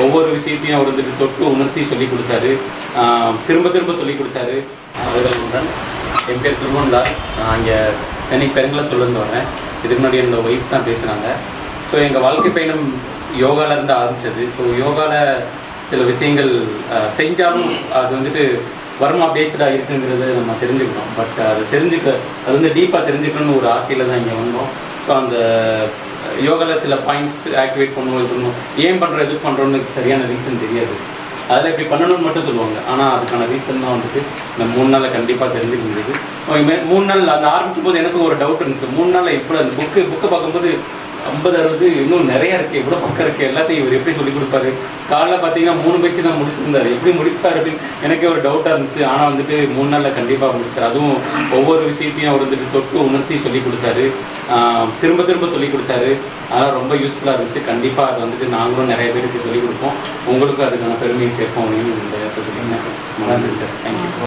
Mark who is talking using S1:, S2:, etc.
S1: ஒவ்வொரு விஷயத்தையும் அவர் வந்துட்டு தொட்டு உணர்த்தி சொல்லி கொடுத்தாரு. திரும்ப திரும்ப சொல்லி கொடுத்தாரு. அவர்களுடன் என் பேர் திருவண்ணார். நான் இங்கே சென்னை பெருங்குளத்தூர்லேருந்து வரேன். இதுக்கு முன்னாடி என்னோடய ஒய்ஃப் தான் பேசுனாங்க. ஸோ எங்கள் வாழ்க்கை பயணம் யோகாவிலேருந்து ஆரம்பித்தது. ஸோ யோகாவில் சில விஷயங்கள் செஞ்சாலும் அது வந்துட்டு வர்மா பேஸ்டாக இருக்குங்கிறத நம்ம தெரிஞ்சுக்கணும். பட் அது வந்து டீப்பாக தெரிஞ்சுக்கணும்னு ஒரு ஆசையில் தான் இங்கே வந்தோம். ஸோ அந்த யோகாவில் சில பாயிண்ட்ஸ் ஆக்டிவேட் பண்ணணும், ஏன் பண்ணுறோம் எதுக்கு பண்ணுறோன்னு சரியான ரீசன் தெரியாது. அதில் இப்படி பண்ணணும்னு மட்டும் சொல்லுவாங்க. ஆனால் அதுக்கான ரீசன் தான் வந்துட்டு இந்த 3 நாளில் கண்டிப்பாக தெரிஞ்சுக்க முடியுது. 3 நாள் அந்த ஆரம்பிக்கும் போது எனக்கு ஒரு டவுட் இருந்துச்சு. 3 நாளில் இப்போ அந்த புக்கை பார்க்கும்போது 50-60 இன்னும் நிறையா இருக்குது, எவ்வளோ பக்கம் இருக்குது, எல்லாத்தையும் இவர் எப்படி சொல்லிக் கொடுப்பாரு. காலைல பார்த்தீங்கன்னா 3 பயிற்சி தான் முடிச்சிருந்தார். எப்படி முடிப்பார் அப்படின்னு எனக்கே ஒரு டவுட்டாக இருந்துச்சு. ஆனால் வந்துட்டு 3 நாளில் கண்டிப்பாக முடிச்சார். அதுவும் ஒவ்வொரு விஷயத்தையும் அவர் வந்துட்டு தொட்டு உணர்த்தி சொல்லி கொடுத்தாரு. திரும்ப திரும்ப சொல்லி கொடுத்தாரு. அதனால் ரொம்ப யூஸ்ஃபுல்லாக இருந்துச்சு. கண்டிப்பாக அது வந்துட்டு நாங்களும் நிறைய பேருக்கு சொல்லிக் கொடுப்போம். உங்களுக்கும் அதுக்கான பெருமையை சேர்ப்போம் அப்படின்னு இந்த இடத்துல சொல்லியிருந்தேன். நன்றி சார். தேங்க்யூ.